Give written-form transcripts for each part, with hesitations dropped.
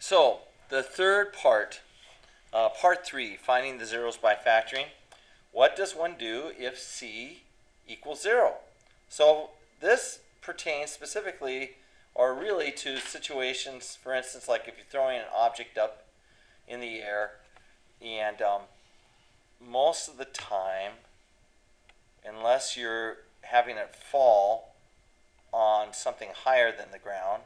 So the third part, part 3, finding the zeros by factoring. What does one do if c equals 0? So this pertains specifically or really to situations, for instance, like if you're throwing an object up in the air and most of the time, unless you're having it fall on something higher than the ground,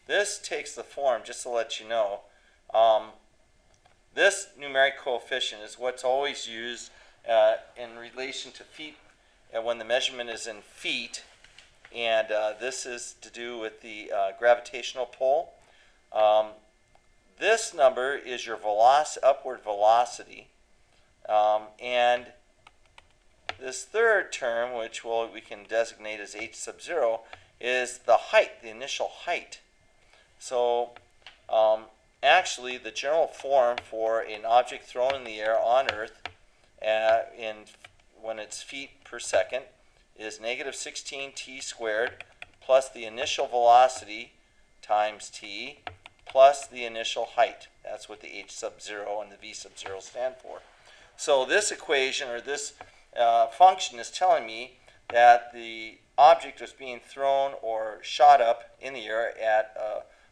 this takes the form, just to let you know, this numeric coefficient is what's always used in relation to feet when the measurement is in feet, and this is to do with the gravitational pull. This number is your upward velocity, and this third term, which we can designate as h sub 0, is the height, the initial height. So actually, the general form for an object thrown in the air on Earth when it's feet per second is negative 16t squared plus the initial velocity times t plus the initial height. That's what the h sub 0 and the v sub 0 stand for. So this equation, or this function, is telling me that the object was being thrown or shot up in the air at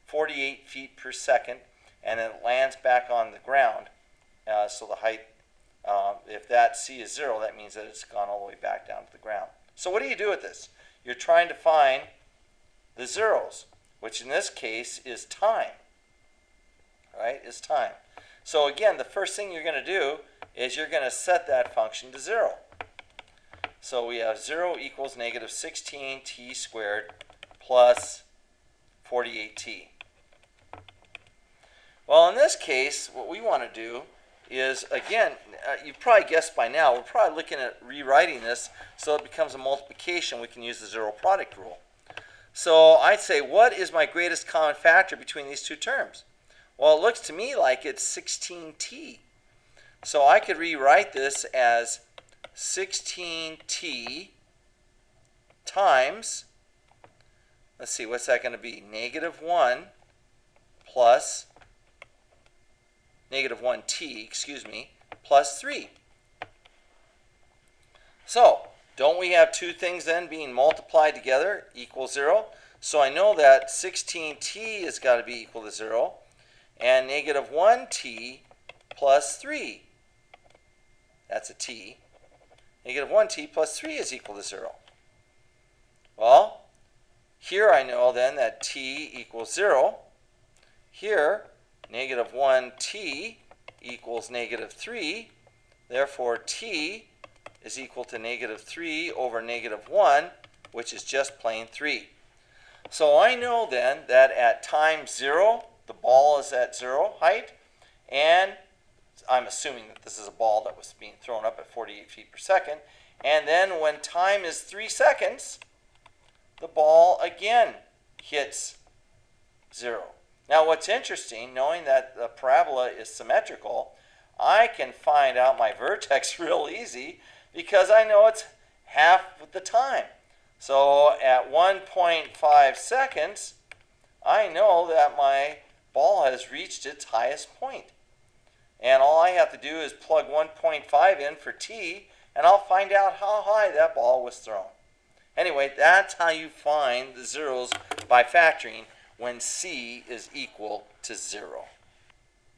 48 feet per second, and then it lands back on the ground. So the height, if that c is 0, that means that it's gone all the way back down to the ground. So what do you do with this? You're trying to find the zeros, which in this case is time. Right? Is time. So again, the first thing you're going to do is you're going to set that function to 0. So we have 0 equals negative 16t squared plus 48t. Well, in this case, what we want to do is, again, you've probably guessed by now, we're probably looking at rewriting this so it becomes a multiplication. We can use the zero product rule. So I'd say, what is my greatest common factor between these two terms? Well, it looks to me like it's 16t. So I could rewrite this as 16t times, let's see, what's that going to be? Negative 1 plus negative 1t, plus 3. So, don't we have two things then being multiplied together equals 0? So I know that 16t has got to be equal to 0, and negative 1t plus 3, that's a t, negative 1t plus 3 is equal to 0. Well, here I know then that t equals 0. Here, negative 1t equals negative 3. Therefore, t is equal to negative 3 over negative 1, which is just plain 3. So I know then that at time 0, the ball is at 0 height, and I'm assuming that this is a ball that was being thrown up at 48 feet per second. And then when time is 3 seconds, the ball again hits 0. Now what's interesting, knowing that the parabola is symmetrical, I can find out my vertex real easy because I know it's half the time. So at 1.5 seconds, I know that my ball has reached its highest point. And all I have to do is plug 1.5 in for t, and I'll find out how high that ball was thrown. Anyway, that's how you find the zeros by factoring when c is equal to 0.